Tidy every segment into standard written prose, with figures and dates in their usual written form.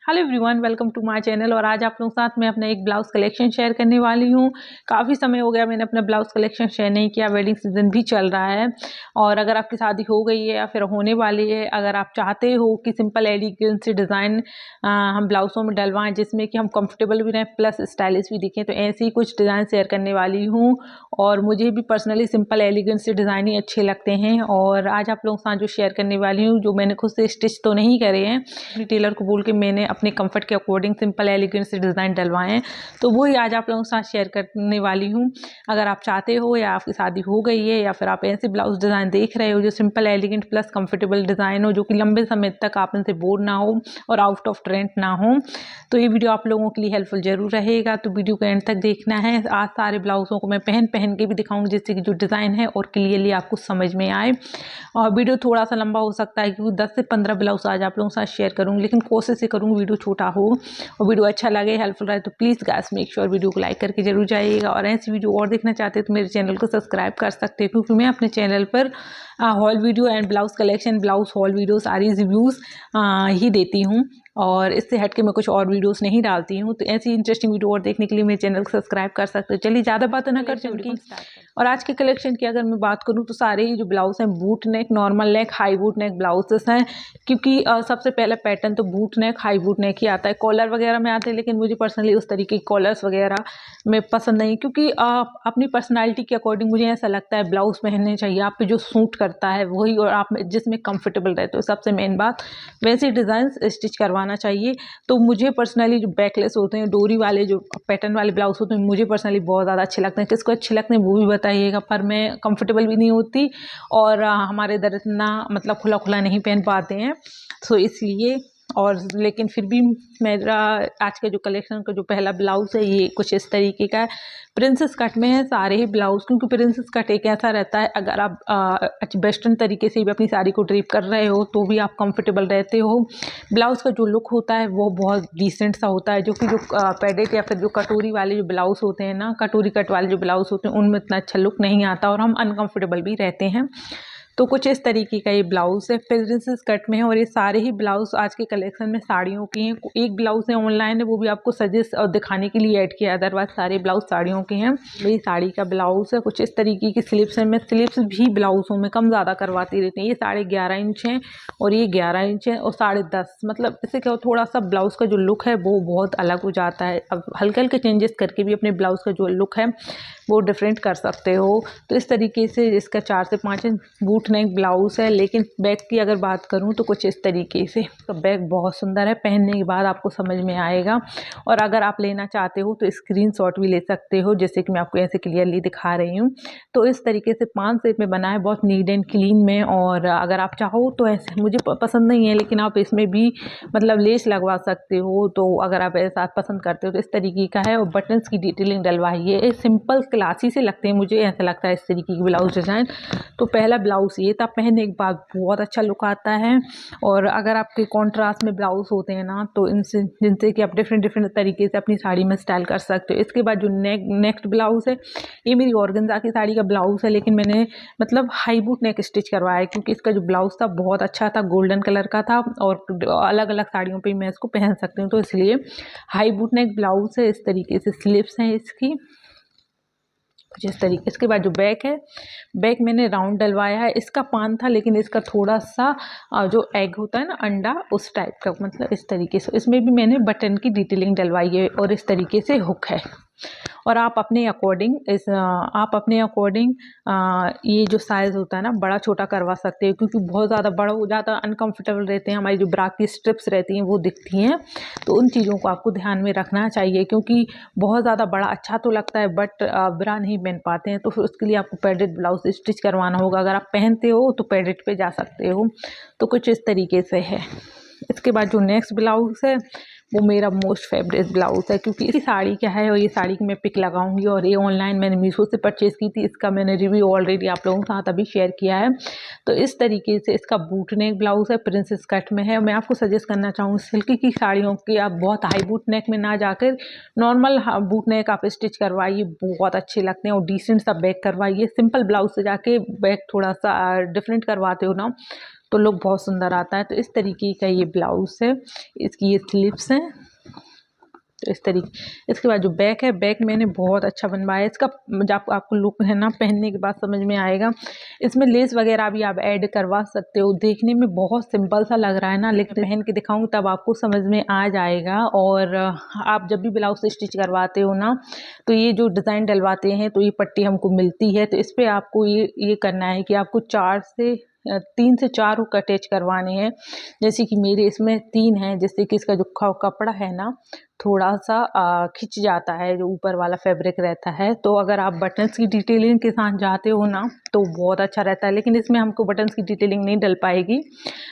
Hello everyone, welcome to my channel. और आज आप लोगों के साथ मैं अपना एक ब्लाउज़ कलेक्शन शेयर करने वाली हूँ। काफ़ी समय हो गया मैंने अपना ब्लाउज़ कलेक्शन शेयर नहीं किया। वेडिंग सीजन भी चल रहा है और अगर आपकी शादी हो गई है या फिर होने वाली है, अगर आप चाहते हो कि सिंपल एलिगेंट से डिज़ाइन हम ब्लाउज़ों में डलवाएं जिसमें कि हम कंफर्टेबल भी रहें प्लस स्टाइलिश भी दिखें, तो ऐसे ही कुछ डिज़ाइन शेयर करने वाली हूँ। और मुझे भी पर्सनली सिंपल एलिगेंट से डिज़ाइन ही अच्छे लगते हैं। और आज आप लोगों के साथ जो शेयर करने वाली हूँ, जो मैंने खुद से स्टिच तो नहीं करे हैं, अपनी टेलर को बोल के मैंने अपने कंफर्ट के अकॉर्डिंग सिंपल एलिगेंट से डिज़ाइन डलवाए हैं, तो वही आज आप लोगों के साथ शेयर करने वाली हूँ। अगर आप चाहते हो या आपकी शादी हो गई है या फिर आप ऐसे ब्लाउज डिज़ाइन देख रहे हो जो simple elegant plus comfortable design हो, जो कि लंबे समय तक आप इनसे बोर ना हो और आउट ऑफ ट्रेंड ना हो, तो ये वीडियो आप लोगों के लिए हेल्पफुल जरूर रहेगा। तो वीडियो को एंड तक देखना है। आज सारे ब्लाउज़ों को मैं पहन के भी दिखाऊंगी जिससे कि जो डिज़ाइन है और क्लियरली आपको समझ में आए। और वीडियो थोड़ा सा लंबा हो सकता है क्योंकि 10 से 15 ब्लाउज आज आप लोगों के साथ शेयर करूँगी, लेकिन कोशिश से करूँगी वीडियो छोटा हो और वीडियो अच्छा लगे, हेल्पफुल रहे। तो please guys make sure video को लाइक करके जरूर जाइएगा। और ऐसी वीडियो और देखना चाहते हैं तो मेरे चैनल को सब्सक्राइब कर सकते हैं, क्योंकि मैं अपने चैनल पर hall video and blouse collection, blouse hall video, सारी रिव्यूज़ ही देती हूँ और इससे हट के मैं कुछ और वीडियोस नहीं डालती हूँ। तो ऐसी इंटरेस्टिंग वीडियो और देखने के लिए मेरे चैनल को सब्सक्राइब कर सकते हो। चलिए ज़्यादा बातें ना करते हैं। और आज के कलेक्शन की अगर मैं बात करूँ तो सारे ही जो ब्लाउज हैं बूट नेक, नॉर्मल नेक, हाई बूट नेक ब्लाउजेस हैं, क्योंकि सबसे पहले पैटर्न तो बूट नेक, हाई बूट नेक ही आता है। कॉलर वगैरह में आते हैं, लेकिन मुझे पर्सनली उस तरीके के कॉलर्स वगैरह में पसंद नहीं, क्योंकि अपनी पर्सनैलिटी के अकॉर्डिंग मुझे ऐसा लगता है ब्लाउज पहनने चाहिए आप पे जो सूट करता है वही, और आप जिसमें कंफर्टेबल रहते हो। सबसे मेन बात वैसे डिज़ाइन स्टिच करवाना चाहिए। तो मुझे पर्सनली जो बैकलेस होते हैं, डोरी वाले जो पैटर्न वाले ब्लाउज होते हैं, मुझे पर्सनली बहुत ज़्यादा अच्छे लगते हैं। किसको अच्छे लगते हैं वो भी बताइएगा, पर मैं कंफर्टेबल भी नहीं होती और हमारे इधर इतना मतलब खुला खुला नहीं पहन पाते हैं, तो इसलिए। और लेकिन फिर भी मेरा आज का जो कलेक्शन का जो पहला ब्लाउज़ है ये कुछ इस तरीके का है। प्रिंसेस कट में है सारे ही ब्लाउज़, क्योंकि प्रिंसेस कट एक ऐसा रहता है अगर आप वेस्टर्न तरीके से भी अपनी साड़ी को ड्रेप कर रहे हो तो भी आप कंफर्टेबल रहते हो। ब्लाउज़ का जो लुक होता है वो बहुत डिसेंट सा होता है, जो कि जो पैडेड या फिर जो कटोरी वाले जो ब्लाउज़ होते हैं ना, कटोरी कट वाले जो ब्लाउज़ होते हैं उनमें इतना अच्छा लुक नहीं आता और हम अनकंफर्टेबल भी रहते हैं। तो कुछ इस तरीके का ये ब्लाउज़ है, प्रिंसेस कट में है। और ये सारे ही ब्लाउज़ आज के कलेक्शन में साड़ियों की हैं। एक ब्लाउज़ है ऑनलाइन है, वो भी आपको सजेस्ट और दिखाने के लिए ऐड किया, अदरवाइज सारे ब्लाउज़ साड़ियों के हैं। मेरी साड़ी का ब्लाउज़ है, कुछ इस तरीके की स्लिप्स है। मैं स्लिप्स भी ब्लाउज़ों में कम ज़्यादा करवाती रहती हूँ। ये 11.5 इंच हैं और ये 11 इंच है और 10.5, मतलब इससे क्या हो, थोड़ा सा ब्लाउज़ का जो लुक है वो बहुत अलग हो जाता है। अब हल्के हल्के चेंजेस करके भी अपने ब्लाउज़ का जो लुक है वो डिफरेंट कर सकते हो। तो इस तरीके से इसका 4 से 5 इंच बूट नेक ब्लाउज़ है। लेकिन बैक की अगर बात करूँ तो कुछ इस तरीके से, तो बैक बहुत सुंदर है, पहनने के बाद आपको समझ में आएगा। और अगर आप लेना चाहते हो तो स्क्रीनशॉट भी ले सकते हो, जैसे कि मैं आपको ऐसे क्लियरली दिखा रही हूँ। तो इस तरीके से 5 सेट में बना है, बहुत नीट एंड क्लीन में। और अगर आप चाहो तो ऐसे, मुझे पसंद नहीं है लेकिन आप इसमें भी मतलब लेस लगवा सकते हो, तो अगर आप ऐसा पसंद करते हो तो इस तरीके का है। और बटन्स की डिटेलिंग डलवाई है, सिंपल क्लासी से लगते हैं, मुझे ऐसा लगता है इस तरीके की ब्लाउज डिज़ाइन। तो पहला ब्लाउज़ ये था, पहनने के बाद बहुत अच्छा लुक आता है। और अगर आपके कॉन्ट्रास्ट में ब्लाउज़ होते हैं ना, तो इनसे जिनसे कि आप डिफरेंट तरीके से अपनी साड़ी में स्टाइल कर सकते हो। इसके बाद जो नेक्स्ट ब्लाउज़ है, ये मेरी ऑर्गेन्जा की साड़ी का ब्लाउज़ है, लेकिन मैंने मतलब हाई बूट नेक स्टिच करवाया है, क्योंकि इसका जो ब्लाउज़ था बहुत अच्छा था, गोल्डन कलर का था और अलग अलग साड़ियों पर मैं इसको पहन सकती हूँ, तो इसलिए हाई बूट नेक ब्लाउज़ है। इस तरीके से स्लीव्स हैं इसकी कुछ इस तरीके। इसके बाद जो बैक है, बैक मैंने राउंड डलवाया है। इसका पान था लेकिन इसका थोड़ा सा जो एग होता है ना, अंडा, उस टाइप का, मतलब इस तरीके से। इसमें भी मैंने बटन की डिटेलिंग डलवाई है और इस तरीके से हुक है। और आप अपने अकॉर्डिंग ये जो साइज़ होता है ना, बड़ा छोटा करवा सकते हो, क्योंकि बहुत ज़्यादा बड़ा हो जाता है, अनकंफर्टेबल रहते हैं, हमारी जो ब्रा की स्ट्रिप्स रहती हैं वो दिखती हैं। तो उन चीज़ों को आपको ध्यान में रखना चाहिए, क्योंकि बहुत ज़्यादा बड़ा अच्छा तो लगता है बट ब्रा नहीं पहन पाते हैं, तो फिर उसके लिए आपको पैडेड ब्लाउज स्टिच करवाना होगा। अगर आप पहनते हो तो पैडेड पे जा सकते हो। तो कुछ इस तरीके से है। इसके बाद जो नेक्स्ट ब्लाउज़ है वो मेरा मोस्ट फेवरेट ब्लाउज़ है, क्योंकि इसकी साड़ी क्या है, और ये साड़ी की मैं पिक लगाऊंगी। और ये ऑनलाइन मैंने मीशो से परचेज़ की थी, इसका मैंने रिव्यू ऑलरेडी आप लोगों के साथ अभी शेयर किया है। तो इस तरीके से इसका बूट नेक ब्लाउज़ है, प्रिंसेस कट में है। मैं आपको सजेस्ट करना चाहूँगी सिल्की की साड़ियों की आप बहुत हाई बूट नेक में ना जाकर नॉर्मल बूट नेक आप स्टिच करवाइए, बहुत अच्छे लगते हैं। और डिसेंट सा बैक करवाइए, सिंपल ब्लाउज से जाके बैक थोड़ा सा डिफरेंट करवाते हो ना, तो लुक बहुत सुंदर आता है। तो इस तरीके का ये ब्लाउज़ है, इसकी ये स्लीव्स हैं। तो इस तरीके, इसके बाद जो बैक है, बैक मैंने बहुत अच्छा बनवाया है। इसका जब आपको लुक है ना पहनने के बाद समझ में आएगा। इसमें लेस वगैरह भी आप ऐड करवा सकते हो। देखने में बहुत सिंपल सा लग रहा है ना, लेकिन पहन के दिखाऊंगी तब आपको समझ में आ जाएगा। और आप जब भी ब्लाउज स्टिच करवाते हो ना, तो ये जो डिज़ाइन डलवाते हैं तो ये पट्टी हमको मिलती है। तो इस पर आपको ये करना है कि आपको 3 से 4 हुक अटैच करवाने हैं। जैसे कि मेरे इसमें 3 हैं, जिससे कि इसका जो कपड़ा है ना थोड़ा सा खिंच जाता है, जो ऊपर वाला फैब्रिक रहता है। तो अगर आप बटन्स की डिटेलिंग के साथ जाते हो ना तो बहुत अच्छा रहता है, लेकिन इसमें हमको बटन्स की डिटेलिंग नहीं डल पाएगी।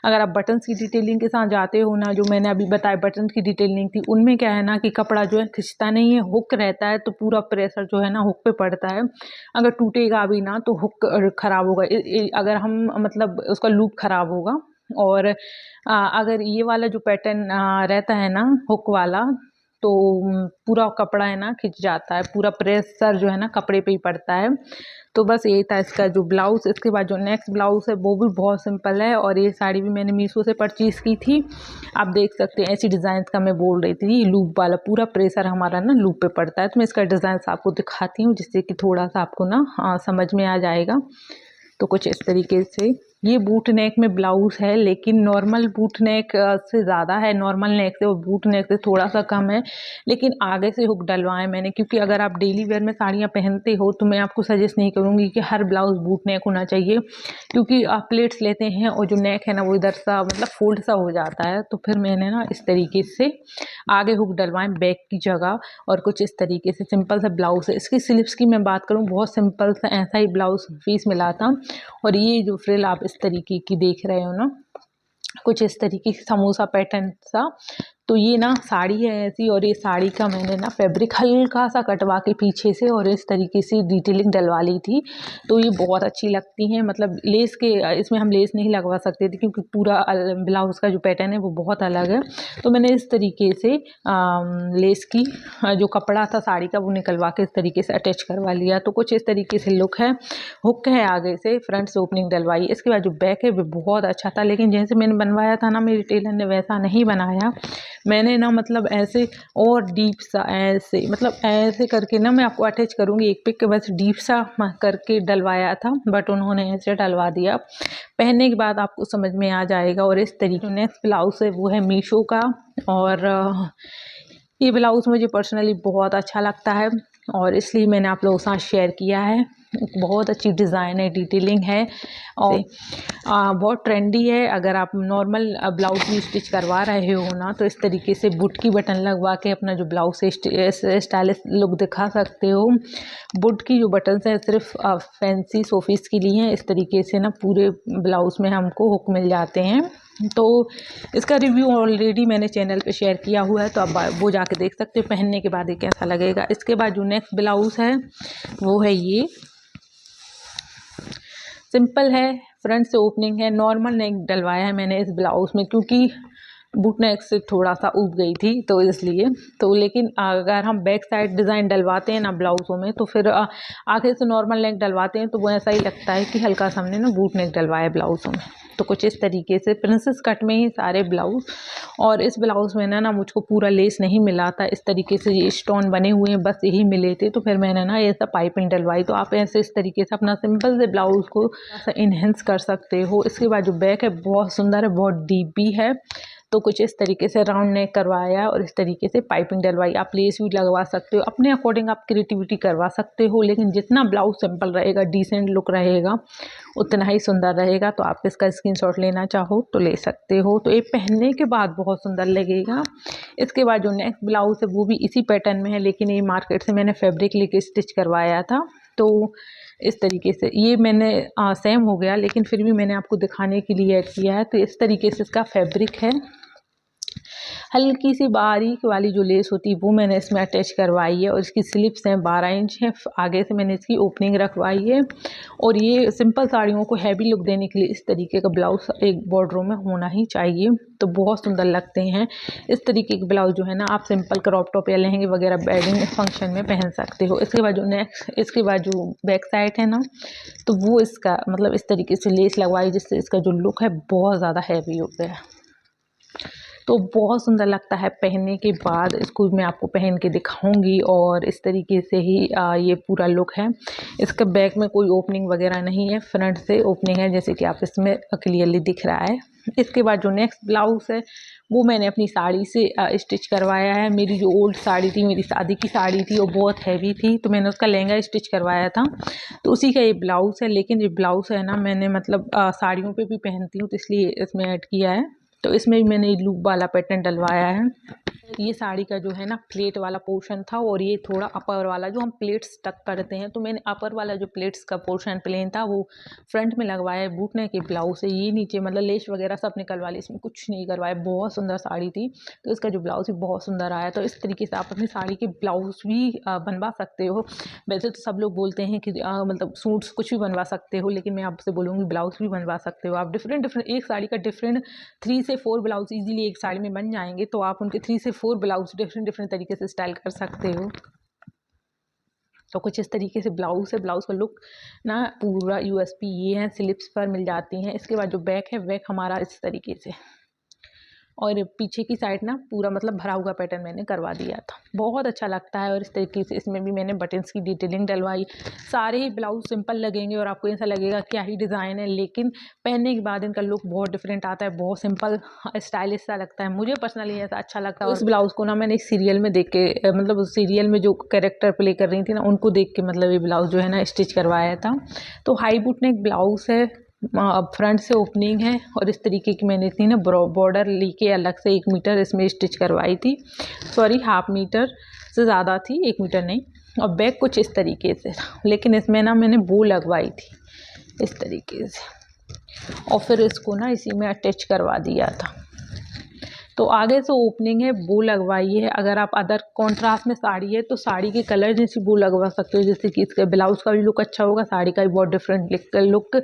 अगर आप बटन्स की डिटेलिंग के साथ जाते हो ना, जो मैंने अभी बताया बटन्स की डिटेलिंग थी, उनमें क्या है ना कि कपड़ा जो है खिंचता नहीं है, हुक रहता है। तो पूरा प्रेशर जो है ना हुक पे पड़ता है। अगर टूटेगा भी ना तो हुक खराब होगा, अगर हम मतलब उसका लूप खराब होगा। और अगर ये वाला जो पैटर्न रहता है ना हुक वाला, तो पूरा कपड़ा है ना खिंच जाता है, पूरा प्रेशर जो है ना कपड़े पे ही पड़ता है। तो बस यही था इसका जो ब्लाउज़। इसके बाद जो नेक्स्ट ब्लाउज़ है वो भी बहुत सिंपल है, और ये साड़ी भी मैंने मीशो से परचेज़ की थी। आप देख सकते हैं ऐसी डिज़ाइन का मैं बोल रही थी, लूप वाला पूरा प्रेशर हमारा ना लूप पे पड़ता है। तो मैं इसका डिज़ाइन आपको दिखाती हूँ, जिससे कि थोड़ा सा आपको ना समझ में आ जाएगा। तो कुछ इस तरीके से ये बूट नेक में ब्लाउज़ है, लेकिन नॉर्मल बूट नेक से ज़्यादा है, नॉर्मल नेक से और बूट नेक से थोड़ा सा कम है। लेकिन आगे से हुक डलवाए मैंने, क्योंकि अगर आप डेली वेयर में साड़ियाँ पहनते हो तो मैं आपको सजेस्ट नहीं करूँगी कि हर ब्लाउज़ बूट नेक होना चाहिए, क्योंकि आप प्लेट्स लेते हैं और जो नेक है ना वो इधर सा मतलब फोल्ड सा हो जाता है। तो फिर मैंने ना इस तरीके से आगे हुक डलवाए बैक की जगह, और कुछ इस तरीके से सिंपल सा ब्लाउज़ है। इसकी स्लीव्स की मैं बात करूँ, बहुत सिंपल सा ऐसा ही ब्लाउज़ पीस मिला था। और ये जो फ्रिल आप इस तरीके की देख रहे हो ना, कुछ इस तरीके से समोसा पैटर्न सा। तो ये ना साड़ी है ऐसी, और ये साड़ी का मैंने ना फैब्रिक हल्का सा कटवा के पीछे से और इस तरीके से डिटेलिंग डलवा ली थी। तो ये बहुत अच्छी लगती हैं, मतलब लेस के इसमें हम लेस नहीं लगवा सकते थे, क्योंकि पूरा ब्लाउज़ का जो पैटर्न है वो बहुत अलग है। तो मैंने इस तरीके से लेस की जो कपड़ा था साड़ी का वो निकलवा के इस तरीके से अटैच करवा लिया। तो कुछ इस तरीके से लुक है। हुक है आगे से, फ्रंट से ओपनिंग डलवाई। इसके बाद जो बैक है वो बहुत अच्छा था, लेकिन जैसे मैंने बनवाया था ना मेरे टेलर ने वैसा नहीं बनाया। मैंने ना मतलब ऐसे और डीप सा ऐसे मतलब ऐसे करके ना, मैं आपको अटैच करूँगी एक पिक के, बस डीप सा करके डलवाया था, बट उन्होंने ऐसे डलवा दिया। पहनने के बाद आपको समझ में आ जाएगा। और इस तरीके नेक्स्ट ब्लाउज़ है वो है मीशो का, और ये ब्लाउज़ मुझे पर्सनली बहुत अच्छा लगता है, और इसलिए मैंने आप लोगों के साथ शेयर किया है। बहुत अच्छी डिज़ाइन है, डिटेलिंग है, और बहुत ट्रेंडी है। अगर आप नॉर्मल ब्लाउज़ भी स्टिच करवा रहे हो ना, तो इस तरीके से बुटकी बटन लगवा के अपना जो ब्लाउज़ स्टाइलिश लुक दिखा सकते हो। बुटकी जो बटन्स हैं सिर्फ फैंसी शोपीस के लिए हैं। इस तरीके से ना पूरे ब्लाउज़ में हमको हुक मिल जाते हैं। तो इसका रिव्यू ऑलरेडी मैंने चैनल पे शेयर किया हुआ है, तो आप वो जाके देख सकते हो पहनने के बाद ये कैसा लगेगा। इसके बाद जो नेक्स्ट ब्लाउज़ है वो है ये, सिंपल है, फ्रंट से ओपनिंग है, नॉर्मल नेक डलवाया है मैंने इस ब्लाउज़ में, क्योंकि बूट नेक से थोड़ा सा उब गई थी तो इसलिए। तो लेकिन अगर हम बैक साइड डिज़ाइन डलवाते हैं ना ब्लाउज़ों में, तो फिर आगे से नॉर्मल नेक डलवाते हैं तो वो ऐसा ही लगता है कि हल्का सा हमने ना बूट नेक डलवाया ब्लाउज़ों में। तो कुछ इस तरीके से प्रिंसेस कट में ही सारे ब्लाउज़, और इस ब्लाउज़ में ना मुझको पूरा लेस नहीं मिला था। इस तरीके से ये स्टोन बने हुए हैं, बस यही मिले थे। तो फिर मैंने ना ये सब पाइपिंग डलवाई। तो आप ऐसे इस तरीके से अपना सिंपल से ब्लाउज़ को इन्हेंस कर सकते हो। इसके बाद जो बैक है बहुत सुंदर है, बहुत डीप भी है। तो कुछ इस तरीके से राउंड नेक करवाया और इस तरीके से पाइपिंग डलवाई। आप लेस भी लगवा सकते हो, अपने अकॉर्डिंग आप क्रिएटिविटी करवा सकते हो, लेकिन जितना ब्लाउज सिंपल रहेगा, डिसेंट लुक रहेगा, उतना ही सुंदर रहेगा। तो आप इसका स्क्रीनशॉट लेना चाहो तो ले सकते हो। तो ये पहनने के बाद बहुत सुंदर लगेगा। इसके बाद जो नेक्स्ट ब्लाउज है वो भी इसी पैटर्न में है, लेकिन ये मार्केट से मैंने फैब्रिक लेके स्टिच करवाया था। तो इस तरीके से ये मैंने सेम हो गया, लेकिन फिर भी मैंने आपको दिखाने के लिए ऐड किया है। तो इस तरीके से इसका फैब्रिक है। हल्की सी बारीक वाली जो लेस होती है वो मैंने इसमें अटैच करवाई है और इसकी स्लिप्स हैं 12 इंच है। आगे से मैंने इसकी ओपनिंग रखवाई है और ये सिंपल साड़ियों को हैवी लुक देने के लिए इस तरीके का ब्लाउज एक बॉर्डरों में होना ही चाहिए, तो बहुत सुंदर लगते हैं। इस तरीके के ब्लाउज जो है ना आप सिंपल क्रॉप टॉप या लहंगे वगैरह वेडिंग फंक्शन में पहन सकते हो। इसके बाद जो नेक्स्ट इसके बाद जो बैक साइड है ना, तो वो इसका मतलब इस तरीके से लेस लगवाई जिससे इसका जो लुक है बहुत ज़्यादा हैवी हो गया, तो बहुत सुंदर लगता है पहनने के बाद। इसको मैं आपको पहन के दिखाऊंगी और इस तरीके से ही ये पूरा लुक है। इसके बैक में कोई ओपनिंग वगैरह नहीं है, फ्रंट से ओपनिंग है जैसे कि आप इसमें क्लियरली दिख रहा है। इसके बाद जो नेक्स्ट ब्लाउज़ है वो मैंने अपनी साड़ी से स्टिच करवाया है। मेरी जो ओल्ड साड़ी थी, मेरी शादी की साड़ी थी, वो बहुत हैवी थी, तो मैंने उसका लहंगा स्टिच करवाया था, तो उसी का ये ब्लाउज़ है। लेकिन ये ब्लाउज़ है ना मैंने मतलब साड़ियों पे भी पहनती हूँ तो इसलिए इसमें ऐड किया है। तो इसमें भी मैंने लूप वाला पैटर्न डलवाया है। ये साड़ी का जो है ना प्लेट वाला पोर्शन था और ये थोड़ा अपर वाला जो हम प्लेट्स टक करते हैं, तो मैंने अपर वाला जो प्लेट्स का पोर्शन प्लेन था वो फ्रंट में लगवाया है। बूट नेक के ब्लाउज से ये नीचे मतलब लेस वगैरह सब निकलवा ली, इसमें कुछ नहीं करवाया। बहुत सुंदर साड़ी थी, तो इसका जो ब्लाउज भी बहुत सुंदर आया। तो इस तरीके से आप अपनी साड़ी के ब्लाउज भी बनवा सकते हो। वैसे तो सब लोग बोलते हैं कि मतलब सूट्स कुछ भी बनवा सकते हो, लेकिन मैं आपसे बोलूँगी ब्लाउज भी बनवा सकते हो आप। डिफरेंट एक साड़ी का डिफरेंट 3 से 4 ब्लाउज ईजिली एक साड़ी में बन जाएंगे, तो आप उनके 3 से 4 ब्लाउज डिफरेंट तरीके से स्टाइल कर सकते हो। तो कुछ इस तरीके से ब्लाउज है। ब्लाउज का लुक ना पूरा यूएसपी ये है, स्लिप्स पर मिल जाती हैं। इसके बाद जो बैक है बैक हमारा इस तरीके से, और पीछे की साइड ना पूरा मतलब भरा हुआ पैटर्न मैंने करवा दिया था, बहुत अच्छा लगता है। और इस तरीके से इसमें भी मैंने बटन्स की डिटेलिंग डलवाई। सारे ही ब्लाउज सिंपल लगेंगे और आपको ऐसा लगेगा क्या ही डिज़ाइन है, लेकिन पहनने के बाद इनका लुक बहुत डिफरेंट आता है, बहुत सिंपल स्टाइलिश सा लगता है। मुझे पर्सनली ऐसा अच्छा लगता है। इस ब्लाउज़ को ना मैंने एक सीरियल में देख के मतलब उस सीरियल में जो कैरेक्टर प्ले कर रही थी ना उनको देख के मतलब ये ब्लाउज़ जो है ना स्टिच करवाया था। तो हाई बूट नेक ब्लाउज़ है, फ्रंट से ओपनिंग है और इस तरीके की मैंने थी ना बॉर्डर लेके अलग से 1 मीटर इसमें स्टिच करवाई थी। सॉरी, हाफ मीटर से ज़्यादा थी, 1 मीटर नहीं। और बैक कुछ इस तरीके से था, लेकिन इसमें ना मैंने बो लगवाई थी इस तरीके से और फिर इसको ना इसी में अटैच करवा दिया था। तो आगे से ओपनिंग है, बो लगवाई है। अगर आप अदर कॉन्ट्रास्ट में साड़ी है तो साड़ी के कलर जैसी बो लगवा सकते हो, जैसे कि इसके ब्लाउज़ का भी लुक अच्छा होगा, साड़ी का भी बहुत डिफरेंट लुक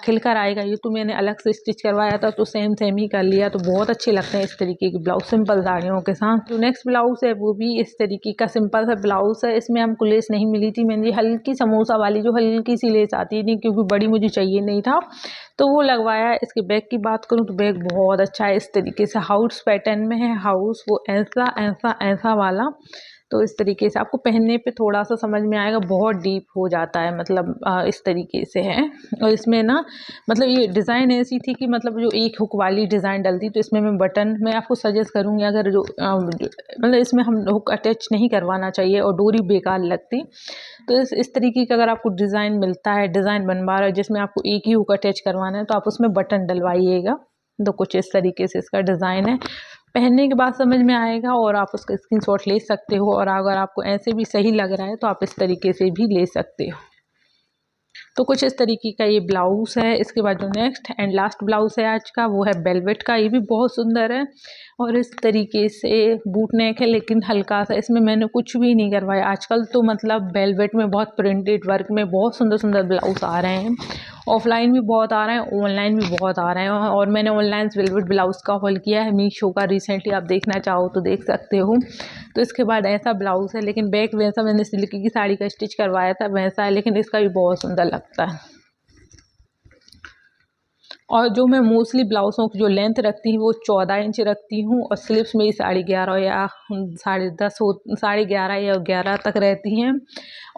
खिलकर आएगा। ये तो मैंने अलग से स्टिच करवाया था तो सेम ही कर लिया, तो बहुत अच्छे लगते हैं इस तरीके के ब्लाउज सिंपल साड़ियों के साथ। जो नेक्स्ट ब्लाउज़ है वो भी इस तरीके का सिंपल सा ब्लाउज़ है। इसमें हमको लेस नहीं मिली थी, मैंने हल्की समोसा वाली जो हल्की सी लेस आती थी, क्योंकि बड़ी मुझे चाहिए नहीं था, तो वो लगवाया। इसके बैक की बात करूँ तो बैक बहुत अच्छा है, इस तरीके से हाउस पैटर्न में है। हाउस वो ऐसा ऐसा ऐसा वाला, तो इस तरीके से आपको पहनने पे थोड़ा सा समझ में आएगा, बहुत डीप हो जाता है मतलब इस तरीके से है। और इसमें ना मतलब ये डिज़ाइन ऐसी थी कि मतलब जो एक हुक वाली डिज़ाइन डलती, तो इसमें मैं बटन मैं आपको सजेस्ट करूँगी अगर जो मतलब इसमें हम हुक अटैच नहीं करवाना चाहिए और डोरी बेकार लगती। तो इस तरीके का अगर आपको डिज़ाइन मिलता है, डिज़ाइन बनवा रहा है जिसमें आपको एक ही हुक अटैच करवाना है, तो आप उसमें बटन डलवाइएगा। तो कुछ इस तरीके से इसका डिज़ाइन है, पहनने के बाद समझ में आएगा और आप उसका स्क्रीनशॉट ले सकते हो। और अगर आपको ऐसे भी सही लग रहा है तो आप इस तरीके से भी ले सकते हो। तो कुछ इस तरीके का ये ब्लाउज़ है। इसके बाद जो नेक्स्ट एंड लास्ट ब्लाउज़ है आज का वो है वेलवेट का। ये भी बहुत सुंदर है और इस तरीके से बूट नेक है, लेकिन हल्का सा, इसमें मैंने कुछ भी नहीं करवाया। आजकल तो मतलब वेलवेट में बहुत प्रिंटेड वर्क में बहुत सुंदर सुंदर ब्लाउज आ रहे हैं, ऑफलाइन भी बहुत आ रहे हैं, ऑनलाइन भी बहुत आ रहे हैं। और मैंने ऑनलाइन वेलवेट ब्लाउज़ का हॉल किया है मीशो का रिसेंटली, आप देखना चाहो तो देख सकते हो। तो इसके बाद ऐसा ब्लाउज़ है, लेकिन बैक वैसा मैंने सिल्की की साड़ी का स्टिच करवाया था वैसा है, लेकिन इसका भी बहुत सुंदर लगता है। और जो मैं मोस्टली ब्लाउज़ों की जो लेंथ रखती हूँ वो 14 इंच रखती हूँ और स्लीव्स मेरी 11.5 या 10.5 हो 11.5 या 11 तक रहती हैं।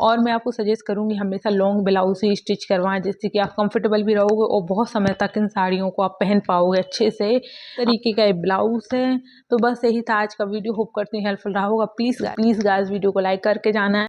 और मैं आपको सजेस्ट करूँगी हमेशा लॉन्ग ब्लाउज़ ही स्टिच करवाएं, जिससे कि आप कंफर्टेबल भी रहोगे और बहुत समय तक इन साड़ियों को आप पहन पाओगे अच्छे से। तरीके का ये ब्लाउज़ है। तो बस यही था आज का वीडियो, होप करती हूँ हेल्पफुल रहा होगा। प्लीज़ गाइस वीडियो को लाइक करके जाना है।